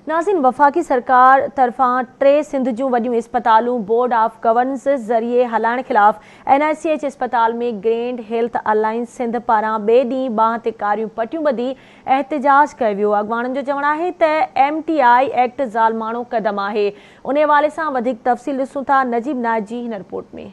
नाज़रीन, वफ़ाक़ी सरकार तरफ़ां 3 सिंध जूं वॾियूं इस्पतालूं बोर्ड ऑफ गवर्नेंस ज़रिए हलाइण ख़िलाफ़ NICH इस्पताल में ग्रैंड हेल्थ अलायंस सिंध पारां ॿिए ॾींहुं बांह ते कारियूं पटियूं ॿधी एहतिजाज कयो वियो। अॻवाननि जो चवणु आहे त MTI एक्ट ज़ालमाणो क़दम आहे। उन हवाले सां वधीक तफ़सील ॾिसूं था नजीब नाज़ जी हिन रिपोर्ट में।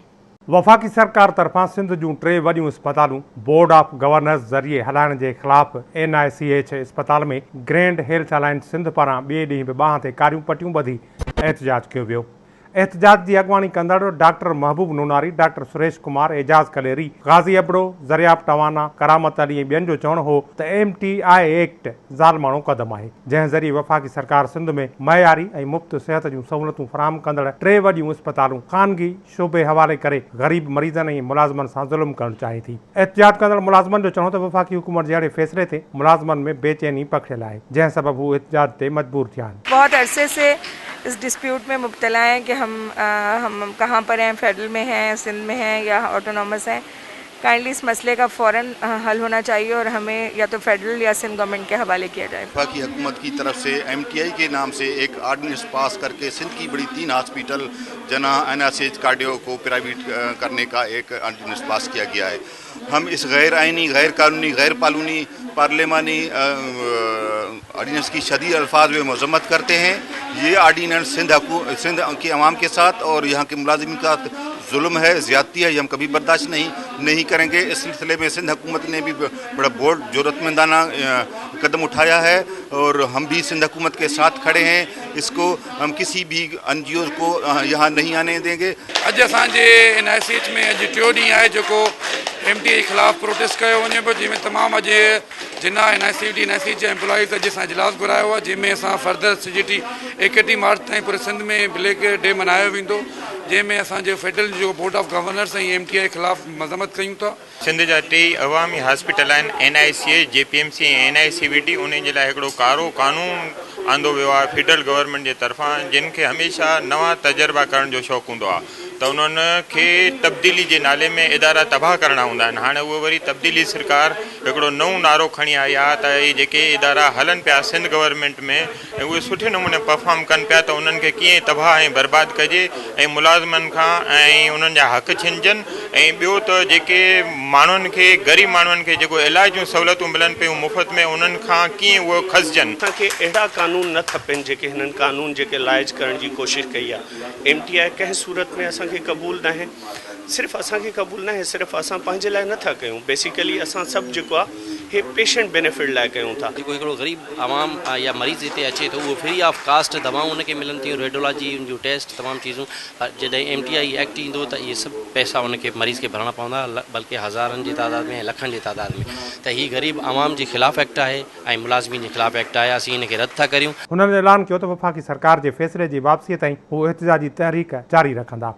वफ़ाक़ी सरकार तरफ़ां सिंध जूं 3 वॾियूं इस्पतालूं बोर्ड ऑफ गवर्नर्स ज़रिए हलाइण जे ख़िलाफ़ NICH इस्पताल में ग्रैंड हेल्थ अलायंस सिंध पारां ॿिए ॾींहुं बि बांह ते कारियूं पटियूं ॿधी एहतिजाज कयो वियो। एहतिजाज जी अॻवानी कंदड़ डॉक्टर महबूब नूनारी, डॉक्टर सुरेश कुमार, एजाज कलेरी, गाज़ी अबड़ो, ज़रियाब टवाना, करामत अली ऐं ॿियनि जो चवणु हो त MTI एक्ट ज़ालमाणो क़दम आहे, जंहिं ज़रिए वफ़ाक़ी सरकार सिंध में मयारी ऐं मुफ़्त सिहत जूं सहूलियतूं फ़राहम कंदड़ 3 वॾियूं इस्पतालूं ख़ानगी शोबे हवाले करे ग़रीब मरीज़नि ऐं मुलाज़िमनि सां ज़ुल्म करणु चाहे थी। एहतिजाज कंदड़ मुलाज़िमनि जो चवणु त वफ़ाक़ी हुकूमत जे अहिड़े फ़ैसिले ते मुलाज़िमनि में बेचैनी पखिड़ियल आहे, जंहिं सबबु हू एहतिजाज ते मजबूर थिया आहिनि। बहुत अरसे से इस डिस्प्यूट में मुब्तला हैं कि हम कहाँ पर हैं, फेडरल में हैं, सिंध में हैं या ऑटोनॉमस हैं। काइंडली इस मसले का फ़ौरन हल होना चाहिए और हमें या तो फेडरल या सिंध गवर्नमेंट के हवाले किया जाए। वफाकी हुकूमत की तरफ से MTI के नाम से एक आर्डिनेंस पास करके सिंध की बड़ी 3 हॉस्पिटल जना NICH कार्डियो को प्राइवेट करने का एक आर्डिनेंस पास किया गया है। हम इस गैर आइनी, गैर कानूनी, गैर पार्लिमानी आर्डिनेंस की शदीद अल्फाज में मजम्मत करते हैं। ये आर्डिनेंस सिंध की आवाम के साथ और यहाँ के मुलाजिम के साथ जुल्म है, ज़्यादती है, ये हम कभी बर्दाश्त नहीं करेंगे। इस सिलसिले में सिंध हुकूमत ने भी बड़ा बोल्ड ज़रूरतमंदाना कदम उठाया है और हम भी सिंध हुकूमत के साथ खड़े हैं। इसको हम किसी भी NGOs को यहाँ नहीं आने देंगे। अज असांजे NICH में अज 3 ॾींहं आहे जेको MTI ख़िलाफ़ प्रोटेस्ट कयो वञे पियो, जंहिंमें तमामु अॼु जिना NICH एम्प्लॉइज़ अॼु असां इजलास घुरायो आहे, जंहिंमें असां फर्दर CGT 31 मार्च ताईं पूरे सिंध में ब्लैक डे मल्हायो वेंदो, जंहिंमें असांजे फेडरल जो बोर्ड ऑफ गवर्नर्स ऐं MTI ख़िलाफ़ मज़म्मत कयूं था। सिंध जा 3 अवामी हॉस्पिटल आहिनि, NICH, JPMC ऐं NICVT। उन जे लाइ हिकिड़ो कारो कानून आंदो वियो आहे फेडरल गवर्नमेंट जे तरफ़ां, जिन खे हमेशह नवां तजुर्बा करण जो शौक़ु हूंदो आहे, त उन्हनि खे तब्दीली जे नाले में इदारा तबाह करणा हूंदा आहिनि। हाणे उहो वरी तब्दीली सरकार हिकिड़ो नओं नारो खणी आई आहे त इहे जेके इदारा हलनि पिया सिंध गवर्नमेंट में ऐं उहे सुठे नमूने परफॉर्म कनि पिया, त उन्हनि खे कीअं तबाह ऐं बर्बाद कजे ऐं मुलाज़िमनि खां ऐं उन्हनि जा हक़ छिनजनि। ऐं ॿियो त जेके माण्हुनि खे, ग़रीब माण्हुनि खे जेको इलाज जूं सहूलियतूं मिलनि पियूं मुफ़्त में, उन्हनि खां कीअं उहे खसिजनि। असांखे अहिड़ा कानून न खपनि जेके हिननि कानून जेके लाइज करण जी कोशिशि कई आहे। MTI कंहिं सूरत में असांखे क़बूल न आहे। सिर्फ़ु असांखे क़बूल न आहे, सिर्फ़ु असां पंहिंजे लाइ नथा कयूं, बेसिकली असां सभु जेको आहे हे पेशेंट बेनिफिट लाइ कयूं था। जेको हिकिड़ो ग़रीब आवाम या मरीज़ हिते अचे थो, उहो फ्री ऑफ कास्ट दवाऊं उनखे मिलनि थियूं, रेडियोलॉजी उनजूं टेस्ट तमामु चीज़ूं। जॾहिं MTI एक्ट ईंदो त इहे सभु पैसा उनखे मरीज़ खे भरणा पवंदा, बल्कि हज़ारनि जी तादाद में, लखनि जी तादाद में। त हीउ ग़रीब आवाम जे ख़िलाफ़ु एक्ट आहे ऐं मुलाज़िमीन जे ख़िलाफ़ु एक्ट आहे। असीं हिनखे रद्द था करियूं। हुननि ऐलान कयो त वफ़ाक़ी सरकार जे फ़ैसिले जी वापसीअ ताईं हू एहतिजाजी तहरीक जारी रखंदा।